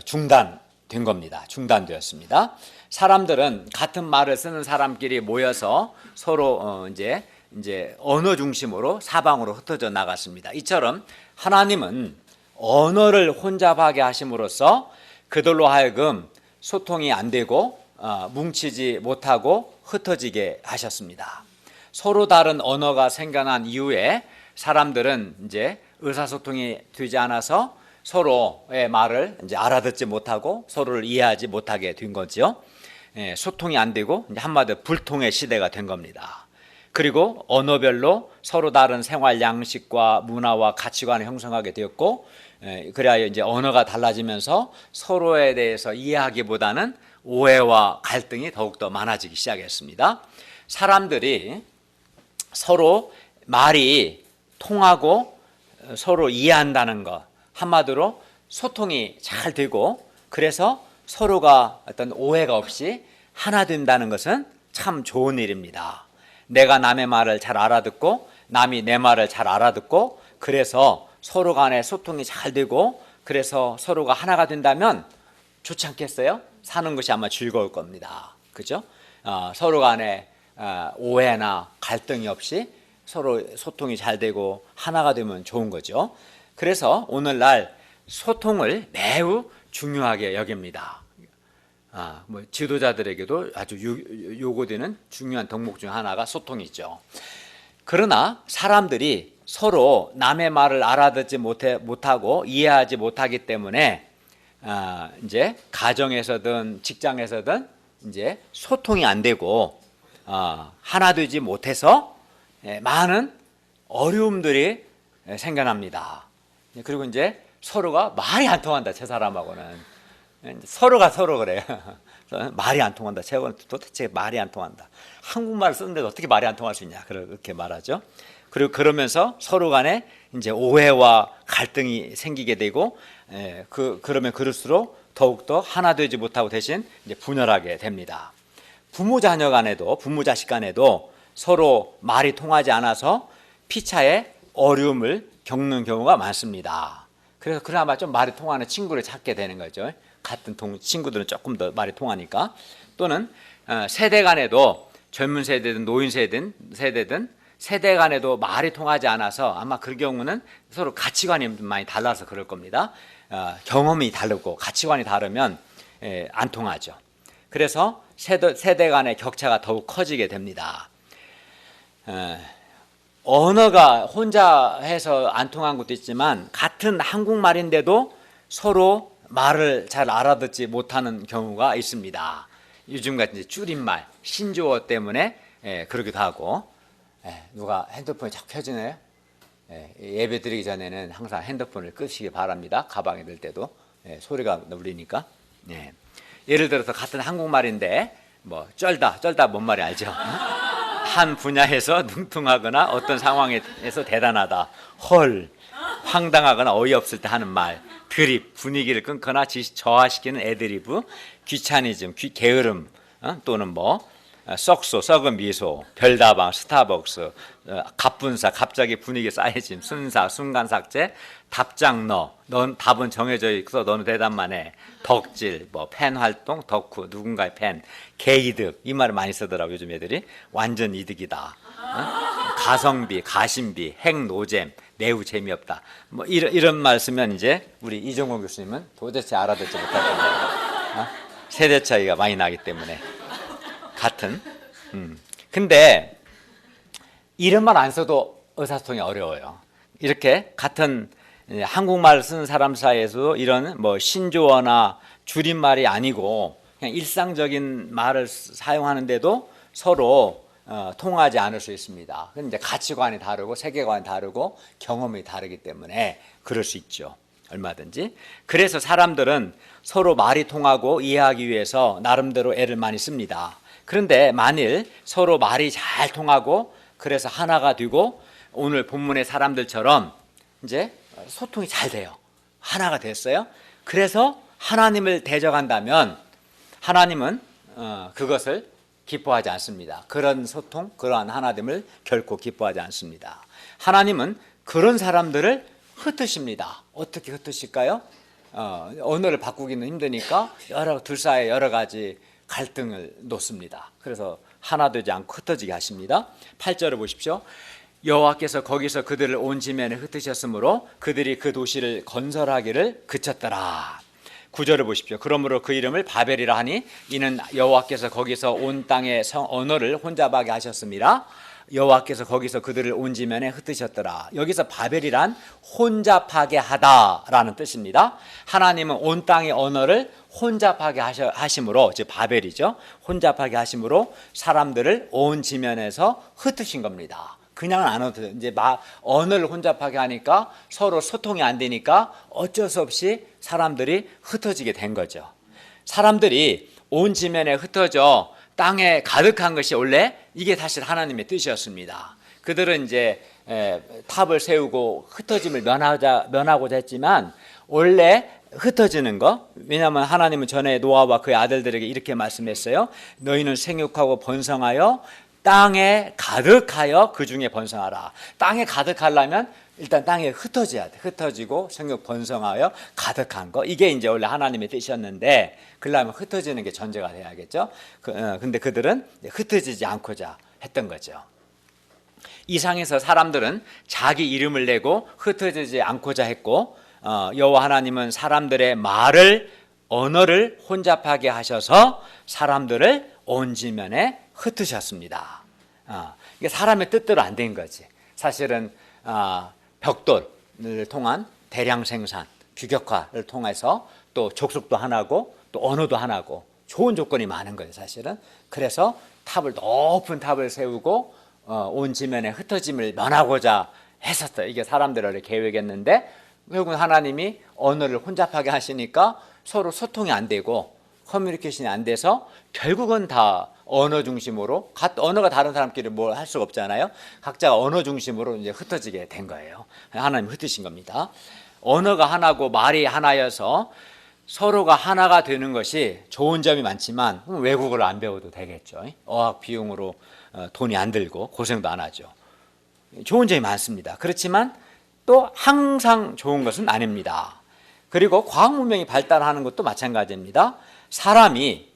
중단된 겁니다. 중단되었습니다. 사람들은 같은 말을 쓰는 사람끼리 모여서 서로 이제 언어 중심으로 사방으로 흩어져 나갔습니다. 이처럼 하나님은 언어를 혼잡하게 하심으로써 그들로 하여금 소통이 안 되고 뭉치지 못하고 흩어지게 하셨습니다. 서로 다른 언어가 생겨난 이후에 사람들은 이제 의사소통이 되지 않아서 서로의 말을 이제 알아듣지 못하고 서로를 이해하지 못하게 된 거죠. 소통이 안 되고 한마디로 불통의 시대가 된 겁니다. 그리고 언어별로 서로 다른 생활 양식과 문화와 가치관을 형성하게 되었고, 그래야 이제 언어가 달라지면서 서로에 대해서 이해하기보다는 오해와 갈등이 더욱더 많아지기 시작했습니다. 사람들이 서로 말이 통하고 서로 이해한다는 것, 한마디로 소통이 잘 되고 그래서 서로가 어떤 오해가 없이 하나 된다는 것은 참 좋은 일입니다. 내가 남의 말을 잘 알아듣고 남이 내 말을 잘 알아듣고 그래서 서로 간에 소통이 잘 되고 그래서 서로가 하나가 된다면 좋지 않겠어요? 사는 것이 아마 즐거울 겁니다. 그죠? 서로 간에 오해나 갈등이 없이 서로 소통이 잘 되고 하나가 되면 좋은 거죠. 그래서 오늘날 소통을 매우 중요하게 여깁니다. 지도자들에게도 아주 요구되는 중요한 덕목 중 하나가 소통이죠. 그러나 사람들이 서로 남의 말을 알아듣지 못하고 이해하지 못하기 때문에 이제 가정에서든 직장에서든 이제 소통이 안 되고 하나 되지 못해서 많은 어려움들이 생겨납니다. 그리고 이제 서로가 말이 안 통한다. 제 사람하고는 서로가 서로 그래요. 말이 안 통한다. 제가 도대체 말이 안 통한다. 한국말을 쓰는데도 어떻게 말이 안 통할 수 있냐. 그렇게 말하죠. 그리고 그러면서 서로 간에 이제 오해와 갈등이 생기게 되고, 그러면 그럴수록 더욱더 하나 되지 못하고 대신 이제 분열하게 됩니다. 부모 자녀 간에도, 부모 자식 간에도 서로 말이 통하지 않아서 피차에 어려움을 겪는 경우가 많습니다. 그래서 그나마 좀 말이 통하는 친구를 찾게 되는 거죠. 같은 친구들은 조금 더 말이 통하니까. 또는 세대 간에도 젊은 세대든 노인 세대든 세대 간에도 말이 통하지 않아서 아마 그 경우는 서로 가치관이 많이 달라서 그럴 겁니다. 경험이 다르고 가치관이 다르면 안 통하죠. 그래서 세대 간의 격차가 더욱 커지게 됩니다. 언어가 혼자 해서 안 통한 것도 있지만 같은 한국말인데도 서로 말을 잘 알아듣지 못하는 경우가 있습니다. 요즘같이 줄임말, 신조어 때문에 그러기도 하고. 누가 핸드폰이 자꾸 켜지네요. 예배 드리기 전에는 항상 핸드폰을 끄시기 바랍니다. 가방에 넣을 때도 소리가 울리니까. 예를 들어서 같은 한국말인데 뭐 쩔다 뭔 말이 알죠? 한 분야에서 능통하거나 어떤 상황에서 대단하다, 헐, 황당하거나 어이없을 때 하는 말, 드립, 분위기를 끊거나 저하시키는 애드리브, 귀차니즘, 게으름, 또는 뭐 썩소, 썩은 미소, 별다방, 스타벅스, 갑분싸, 갑자기 분위기 쌓여짐, 순사, 순간 삭제, 답장 넌 답은 정해져 있어, 너는 대답만 해. 덕질, 뭐 팬 활동, 덕후, 누군가의 팬, 개이득, 이 말을 많이 쓰더라고 요즘 애들이. 완전 이득이다. 가성비, 가심비, 핵노잼, 매우 재미없다. 뭐 이런 말 쓰면 이제 우리 이종호 교수님은 도대체 알아듣지 못할 겁니다. 세대 차이가 많이 나기 때문에. 같은. 근데 이런 말 안 써도 의사소통이 어려워요. 이렇게 같은 한국말 쓰는 사람 사이에서도 이런 뭐 신조어나 줄임말이 아니고 그냥 일상적인 말을 사용하는데도 서로 통하지 않을 수 있습니다. 근데 이제 가치관이 다르고 세계관이 다르고 경험이 다르기 때문에 그럴 수 있죠. 얼마든지. 그래서 사람들은 서로 말이 통하고 이해하기 위해서 나름대로 애를 많이 씁니다. 그런데 만일 서로 말이 잘 통하고 그래서 하나가 되고 오늘 본문의 사람들처럼 이제 소통이 잘 돼요. 하나가 됐어요. 그래서 하나님을 대적한다면 하나님은 그것을 기뻐하지 않습니다. 그런 소통, 그러한 하나됨을 결코 기뻐하지 않습니다. 하나님은 그런 사람들을 흩으십니다. 어떻게 흩으실까요? 언어를 바꾸기는 힘드니까 둘 사이에 여러 가지 갈등을 놓습니다. 그래서 하나 되지 않고 흩어지게 하십니다. 8절을 보십시오. 여호와께서 거기서 그들을 온 지면에 흩으셨으므로 그들이 그 도시를 건설하기를 그쳤더라. 9절을 보십시오. 그러므로 그 이름을 바벨이라 하니 이는 여호와께서 거기서 온 땅의 언어를 혼잡하게 하셨습니다. 여호와께서 거기서 그들을 온 지면에 흩으셨더라. 여기서 바벨이란 혼잡하게 하다라는 뜻입니다. 하나님은 온 땅의 언어를 혼잡하게 하심으로, 즉 바벨이죠. 혼잡하게 하심으로 사람들을 온 지면에서 흩으신 겁니다. 그냥은 안 흩어져. 이제 언어를 혼잡하게 하니까 서로 소통이 안 되니까 어쩔 수 없이 사람들이 흩어지게 된 거죠. 사람들이 온 지면에 흩어져 땅에 가득한 것이 원래 이게 사실 하나님의 뜻이었습니다. 그들은 이제 탑을 세우고 흩어짐을 면하고자 했지만 원래 흩어지는 거, 왜냐하면 하나님은 전에 노아와 그의 아들들에게 이렇게 말씀했어요. 너희는 생육하고 번성하여 땅에 가득하여 그 중에 번성하라. 땅에 가득하려면 일단 땅에 흩어져야 돼. 흩어지고 생육 번성하여 가득한 거. 이게 이제 원래 하나님의 뜻이었는데 그러려면 흩어지는 게 전제가 돼야겠죠. 근데 그들은 흩어지지 않고자 했던 거죠. 이 상에서 사람들은 자기 이름을 내고 흩어지지 않고자 했고 여호와 하나님은 사람들의 언어를 혼잡하게 하셔서 사람들을 온 지면에 흩으셨습니다. 이게 사람의 뜻대로 안 된 거지. 사실은 벽돌을 통한 대량 생산, 규격화를 통해서 또 족속도 하나고 또 언어도 하나고 좋은 조건이 많은 거예요, 사실은. 그래서 높은 탑을 세우고 온 지면에 흩어짐을 면하고자 했었어요. 이게 사람들을 계획했는데 결국은 하나님이 언어를 혼잡하게 하시니까 서로 소통이 안 되고 커뮤니케이션이 안 돼서 결국은 다 언어 중심으로, 언어가 다른 사람끼리 뭘 할 수가 없잖아요. 각자가 언어 중심으로 이제 흩어지게 된 거예요. 하나님 흩으신 겁니다. 언어가 하나고 말이 하나여서 서로가 하나가 되는 것이 좋은 점이 많지만 외국어를 안 배워도 되겠죠. 어학 비용으로 돈이 안 들고 고생도 안 하죠. 좋은 점이 많습니다. 그렇지만 또 항상 좋은 것은 아닙니다. 그리고 과학 문명이 발달하는 것도 마찬가지입니다. 사람이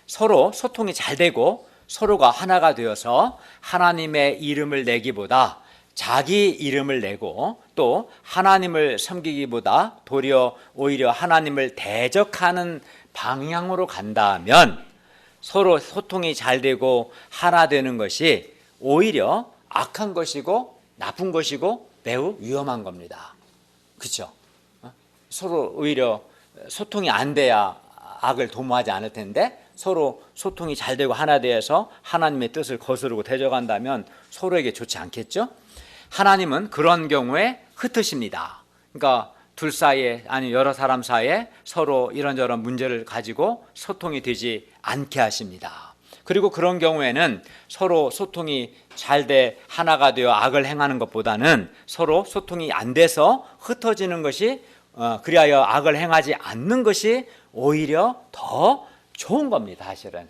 서로 소통이 잘 되고 서로가 하나가 되어서 하나님의 이름을 내기보다 자기 이름을 내고 또 하나님을 섬기기보다 오히려 하나님을 대적하는 방향으로 간다면 서로 소통이 잘 되고 하나 되는 것이 오히려 악한 것이고 나쁜 것이고 매우 위험한 겁니다. 그렇죠? 서로 오히려 소통이 안 돼야 악을 도모하지 않을 텐데 서로 소통이 잘 되고 하나 되어서 하나님의 뜻을 거스르고 대적한다면 서로에게 좋지 않겠죠? 하나님은 그런 경우에 흩으십니다. 그러니까 둘 사이에 아니 여러 사람 사이에 서로 이런저런 문제를 가지고 소통이 되지 않게 하십니다. 그리고 그런 경우에는 서로 소통이 잘 돼 하나가 되어 악을 행하는 것보다는 서로 소통이 안 돼서 흩어지는 것이 그리하여 악을 행하지 않는 것이 오히려 더 좋은 겁니다. 사실은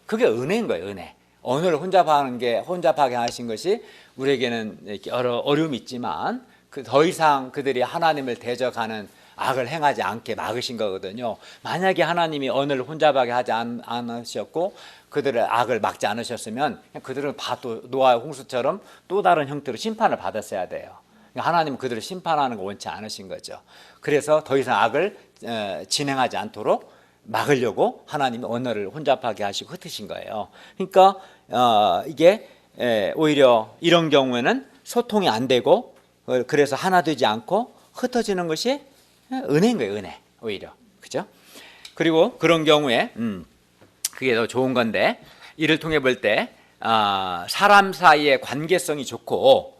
그게 은혜인 거예요. 은혜. 언어를 혼잡하게 하신 것이 우리에게는 이렇게 어려움이 있지만 더 이상 그들이 하나님을 대적하는 악을 행하지 않게 막으신 거거든요. 만약에 하나님이 언어를 혼잡하게 하지 않으셨고 그들의 악을 막지 않으셨으면 그들은 또 노아의 홍수처럼 또 다른 형태로 심판을 받았어야 돼요. 하나님은 그들을 심판하는 거 원치 않으신 거죠. 그래서 더 이상 악을 진행하지 않도록 막으려고 하나님이 언어를 혼잡하게 하시고 흩으신 거예요. 그러니까 이게 오히려 이런 경우에는 소통이 안 되고 그래서 하나 되지 않고 흩어지는 것이 은혜인 거예요. 은혜 오히려. 그죠? 그리고 그런 경우에 그게 더 좋은 건데 이를 통해 볼 때 사람 사이의 관계성이 좋고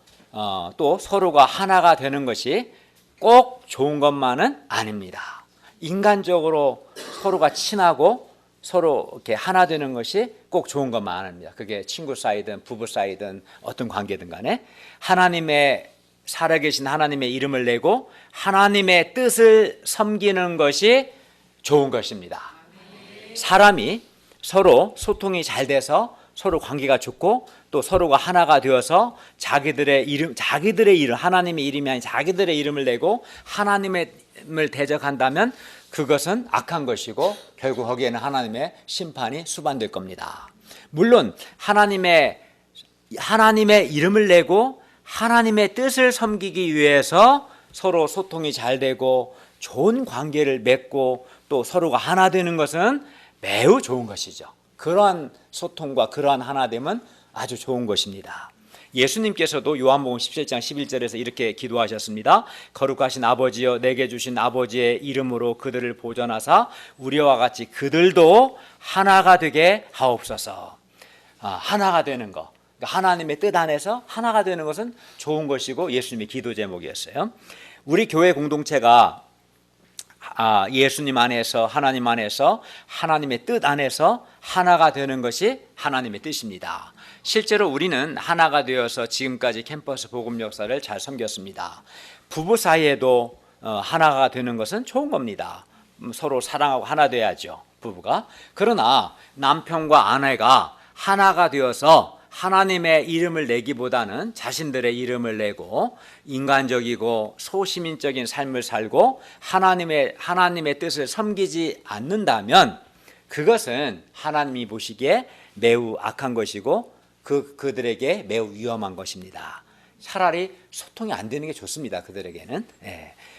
또 서로가 하나가 되는 것이 꼭 좋은 것만은 아닙니다. 인간적으로 서로가 친하고 서로 이렇게 하나 되는 것이 꼭 좋은 것만 아닙니다. 그게 친구 사이든 부부 사이든 어떤 관계든 간에 하나님의 살아계신 하나님의 이름을 내고 하나님의 뜻을 섬기는 것이 좋은 것입니다. 사람이 서로 소통이 잘 돼서 서로 관계가 좋고 또 서로가 하나가 되어서 자기들의 이름 하나님의 이름이 아닌 자기들의 이름을 내고 하나님을 대적한다면 그것은 악한 것이고 결국 거기에는 하나님의 심판이 수반될 겁니다. 물론 하나님의 이름을 내고 하나님의 뜻을 섬기기 위해서 서로 소통이 잘 되고 좋은 관계를 맺고 또 서로가 하나 되는 것은 매우 좋은 것이죠. 그러한 소통과 그러한 하나됨은 아주 좋은 것입니다. 예수님께서도 요한복음 17장 11절에서 이렇게 기도하셨습니다. 거룩하신 아버지여 내게 주신 아버지의 이름으로 그들을 보존하사 우리와 같이 그들도 하나가 되게 하옵소서. 하나가 되는 것, 하나님의 뜻 안에서 하나가 되는 것은 좋은 것이고 예수님의 기도 제목이었어요. 우리 교회 공동체가 예수님 안에서 하나님 안에서 하나님의 뜻 안에서 하나가 되는 것이 하나님의 뜻입니다. 실제로 우리는 하나가 되어서 지금까지 캠퍼스 복음 역사를 잘 섬겼습니다. 부부 사이에도 하나가 되는 것은 좋은 겁니다. 서로 사랑하고 하나 돼야죠, 부부가. 그러나 남편과 아내가 하나가 되어서 하나님의 이름을 내기보다는 자신들의 이름을 내고 인간적이고 소시민적인 삶을 살고 하나님의 뜻을 섬기지 않는다면 그것은 하나님이 보시기에 매우 악한 것이고 그들에게 매우 위험한 것입니다. 차라리 소통이 안 되는 게 좋습니다. 그들에게는.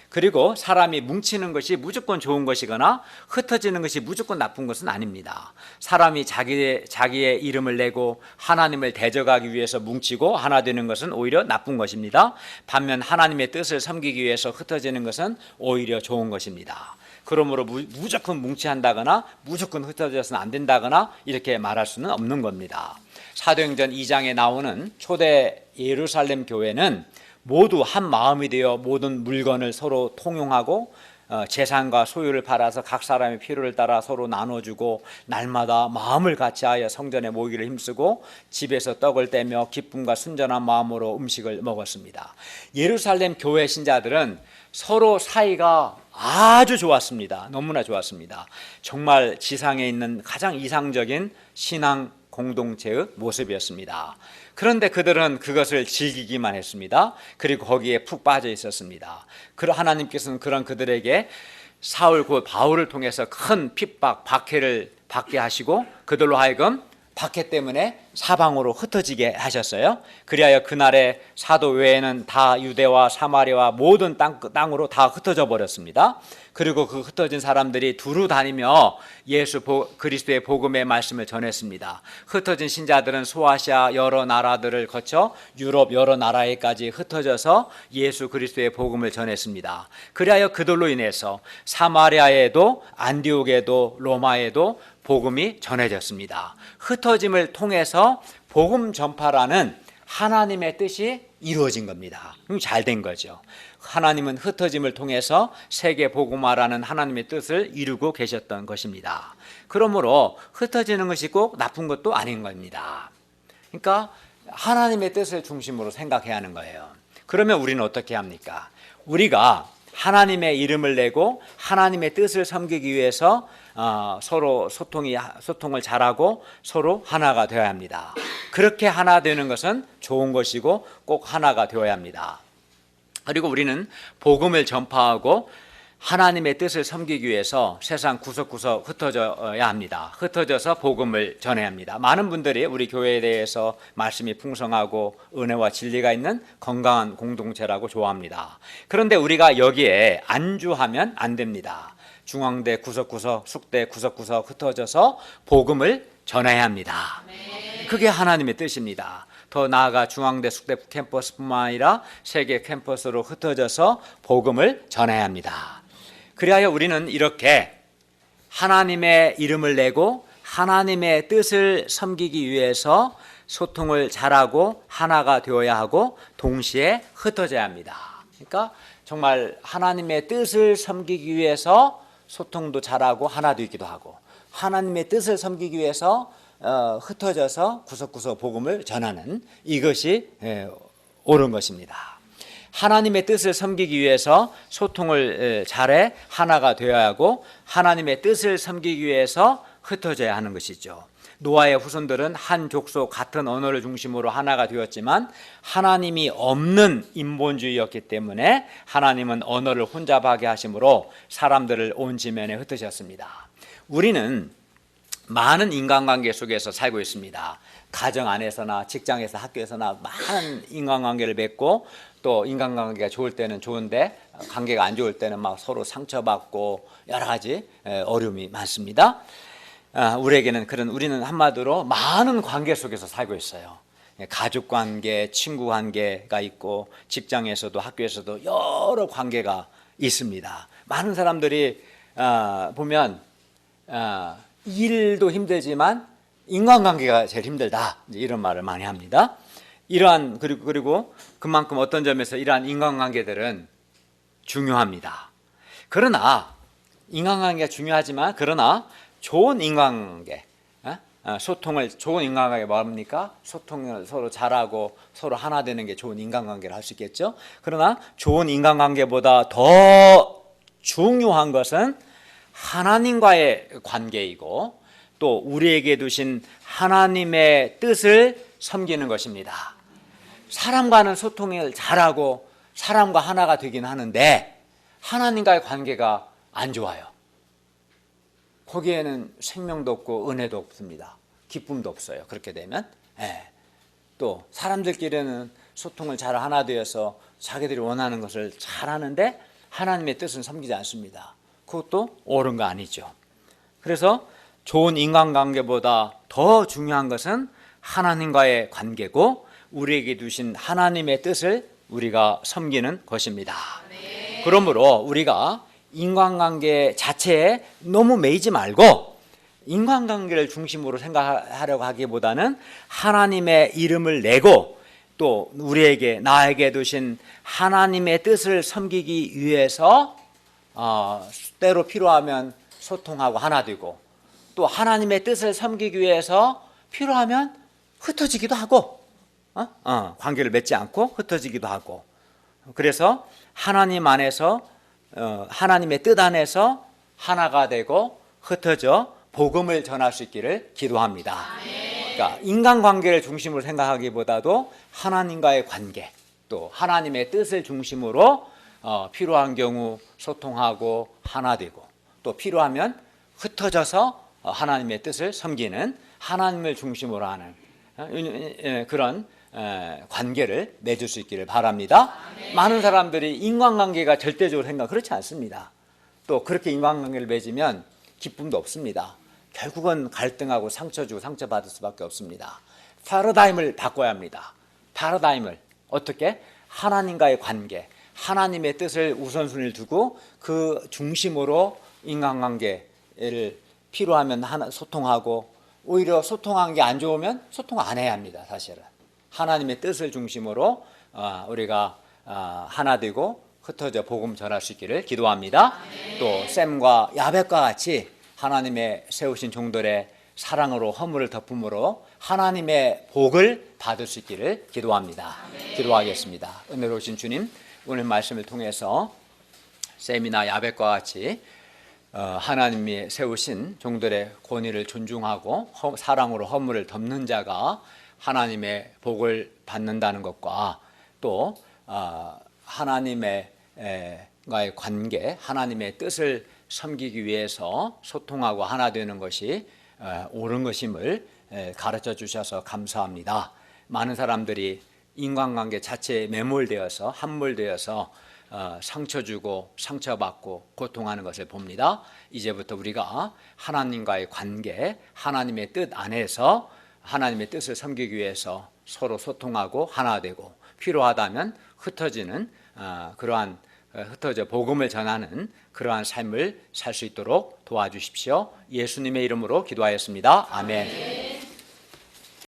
그리고 사람이 뭉치는 것이 무조건 좋은 것이거나 흩어지는 것이 무조건 나쁜 것은 아닙니다. 사람이 자기의 이름을 내고 하나님을 대적하기 위해서 뭉치고 하나 되는 것은 오히려 나쁜 것입니다. 반면 하나님의 뜻을 섬기기 위해서 흩어지는 것은 오히려 좋은 것입니다. 그러므로 무조건 뭉치한다거나 무조건 흩어져서는 안 된다거나 이렇게 말할 수는 없는 겁니다. 사도행전 2장에 나오는 초대 예루살렘 교회는 모두 한 마음이 되어 모든 물건을 서로 통용하고 재산과 소유를 팔아서 각 사람의 필요를 따라 서로 나눠주고 날마다 마음을 같이하여 성전에 모이기를 힘쓰고 집에서 떡을 떼며 기쁨과 순전한 마음으로 음식을 먹었습니다. 예루살렘 교회 신자들은 서로 사이가 아주 좋았습니다. 너무나 좋았습니다. 정말 지상에 있는 가장 이상적인 신앙 공동체의 모습이었습니다. 그런데 그들은 그것을 즐기기만 했습니다. 그리고 거기에 푹 빠져 있었습니다. 하나님께서는 그런 그들에게 사울 곧 바울을 통해서 큰 핍박, 박해를 받게 하시고 그들로 하여금 박해 때문에 사방으로 흩어지게 하셨어요. 그리하여 그날의 사도 외에는 다 유대와 사마리아와 모든 땅으로 다 흩어져 버렸습니다. 그리고 그 흩어진 사람들이 두루 다니며 예수 그리스도의 복음의 말씀을 전했습니다. 흩어진 신자들은 소아시아 여러 나라들을 거쳐 유럽 여러 나라에까지 흩어져서 예수 그리스도의 복음을 전했습니다. 그리하여 그들로 인해서 사마리아에도 안디옥에도 로마에도 복음이 전해졌습니다. 흩어짐을 통해서 복음 전파라는 하나님의 뜻이 이루어진 겁니다. 잘 된 거죠. 하나님은 흩어짐을 통해서 세계 복음화라는 하나님의 뜻을 이루고 계셨던 것입니다. 그러므로 흩어지는 것이 꼭 나쁜 것도 아닌 겁니다. 그러니까 하나님의 뜻을 중심으로 생각해야 하는 거예요. 그러면 우리는 어떻게 합니까? 우리가 하나님의 이름을 내고 하나님의 뜻을 섬기기 위해서 서로 소통을 잘하고 서로 하나가 되어야 합니다. 그렇게 하나 되는 것은 좋은 것이고 꼭 하나가 되어야 합니다. 그리고 우리는 복음을 전파하고 하나님의 뜻을 섬기기 위해서 세상 구석구석 흩어져야 합니다. 흩어져서 복음을 전해야 합니다. 많은 분들이 우리 교회에 대해서 말씀이 풍성하고 은혜와 진리가 있는 건강한 공동체라고 좋아합니다. 그런데 우리가 여기에 안주하면 안 됩니다. 중앙대 구석구석, 숙대 구석구석 흩어져서 복음을 전해야 합니다. 그게 하나님의 뜻입니다. 더 나아가 중앙대, 숙대 캠퍼스뿐만 아니라 세계 캠퍼스로 흩어져서 복음을 전해야 합니다. 그리하여 우리는 이렇게 하나님의 이름을 내고 하나님의 뜻을 섬기기 위해서 소통을 잘하고 하나가 되어야 하고 동시에 흩어져야 합니다. 그러니까 정말 하나님의 뜻을 섬기기 위해서 소통도 잘하고 하나 되기도 하고 하나님의 뜻을 섬기기 위해서 흩어져서 구석구석 복음을 전하는 이것이 옳은 것입니다. 하나님의 뜻을 섬기기 위해서 소통을 잘해 하나가 되어야 하고 하나님의 뜻을 섬기기 위해서 흩어져야 하는 것이죠. 노아의 후손들은 한 족속 같은 언어를 중심으로 하나가 되었지만 하나님이 없는 인본주의였기 때문에 하나님은 언어를 혼잡하게 하심으로 사람들을 온 지면에 흩으셨습니다. 우리는 많은 인간관계 속에서 살고 있습니다. 가정 안에서나 직장에서 학교에서나 많은 인간관계를 맺고 또 인간관계가 좋을 때는 좋은데 관계가 안 좋을 때는 막 서로 상처받고 여러 가지 어려움이 많습니다. 우리는 한마디로 많은 관계 속에서 살고 있어요. 가족관계, 친구관계가 있고 직장에서도 학교에서도 여러 관계가 있습니다. 많은 사람들이 보면 일도 힘들지만 인간관계가 제일 힘들다 이런 말을 많이 합니다. 그리고 그만큼 어떤 점에서 이러한 인간관계들은 중요합니다. 그러나 인간관계가 중요하지만 그러나 좋은 인간관계, 좋은 인간관계 뭡니까? 소통을 서로 잘하고 서로 하나 되는 게 좋은 인간관계를 할 수 있겠죠. 그러나 좋은 인간관계보다 더 중요한 것은 하나님과의 관계이고 또 우리에게 두신 하나님의 뜻을 섬기는 것입니다. 사람과는 소통을 잘하고 사람과 하나가 되긴 하는데 하나님과의 관계가 안 좋아요. 거기에는 생명도 없고 은혜도 없습니다. 기쁨도 없어요. 그렇게 되면 또 사람들끼리는 소통을 잘 하나 되어서 자기들이 원하는 것을 잘 하는데 하나님의 뜻은 섬기지 않습니다. 그것도 옳은 거 아니죠. 그래서 좋은 인간관계보다 더 중요한 것은 하나님과의 관계고 우리에게 두신 하나님의 뜻을 우리가 섬기는 것입니다. 그러므로 우리가 인간관계 자체에 너무 매이지 말고 인간관계를 중심으로 생각하려고 하기보다는 하나님의 이름을 내고 또 나에게 두신 하나님의 뜻을 섬기기 위해서 때로 필요하면 소통하고 하나 되고 또 하나님의 뜻을 섬기기 위해서 필요하면 흩어지기도 하고 관계를 맺지 않고 흩어지기도 하고 그래서 하나님 안에서 하나님의 뜻 안에서 하나가 되고 흩어져 복음을 전할 수 있기를 기도합니다. 그러니까 인간관계를 중심으로 생각하기보다도 하나님과의 관계 또 하나님의 뜻을 중심으로 필요한 경우 소통하고 하나 되고 또 필요하면 흩어져서 하나님의 뜻을 섬기는 하나님을 중심으로 하는 그런 관계를 맺을 수 있기를 바랍니다. 많은 사람들이 인간관계가 절대적으로 그렇지 않습니다. 또 그렇게 인간관계를 맺으면 기쁨도 없습니다. 결국은 갈등하고 상처 주고 상처받을 수밖에 없습니다. 패러다임을 바꿔야 합니다. 패러다임을 어떻게? 하나님과의 관계, 하나님의 뜻을 우선순위를 두고 그 중심으로 인간관계를 필요하면 소통하고 오히려 소통한 게 안 좋으면 소통 안 해야 합니다. 사실은 하나님의 뜻을 중심으로 우리가 하나 되고 흩어져 복음 전할 수 있기를 기도합니다. 또 샘과 야벳과 같이 하나님의 세우신 종들의 사랑으로 허물을 덮음으로 하나님의 복을 받을 수 있기를 기도합니다. 기도하겠습니다. 은혜로우신 주님, 오늘 말씀을 통해서 샘이나 야벳과 같이 하나님이 세우신 종들의 권위를 존중하고 사랑으로 허물을 덮는 자가 하나님의 복을 받는다는 것과 또 하나님과의 관계, 하나님의 뜻을 섬기기 위해서 소통하고 하나 되는 것이 옳은 것임을 가르쳐 주셔서 감사합니다. 많은 사람들이 인간관계 자체에 매몰되어서 함몰되어서 상처 주고 상처받고 고통하는 것을 봅니다. 이제부터 우리가 하나님과의 관계, 하나님의 뜻 안에서 하나님의 뜻을 섬기기 위해서 서로 소통하고 하나 되고 필요하다면 흩어지는 그러한 흩어져 복음을 전하는 그러한 삶을 살 수 있도록 도와주십시오. 예수님의 이름으로 기도하였습니다. 아멘.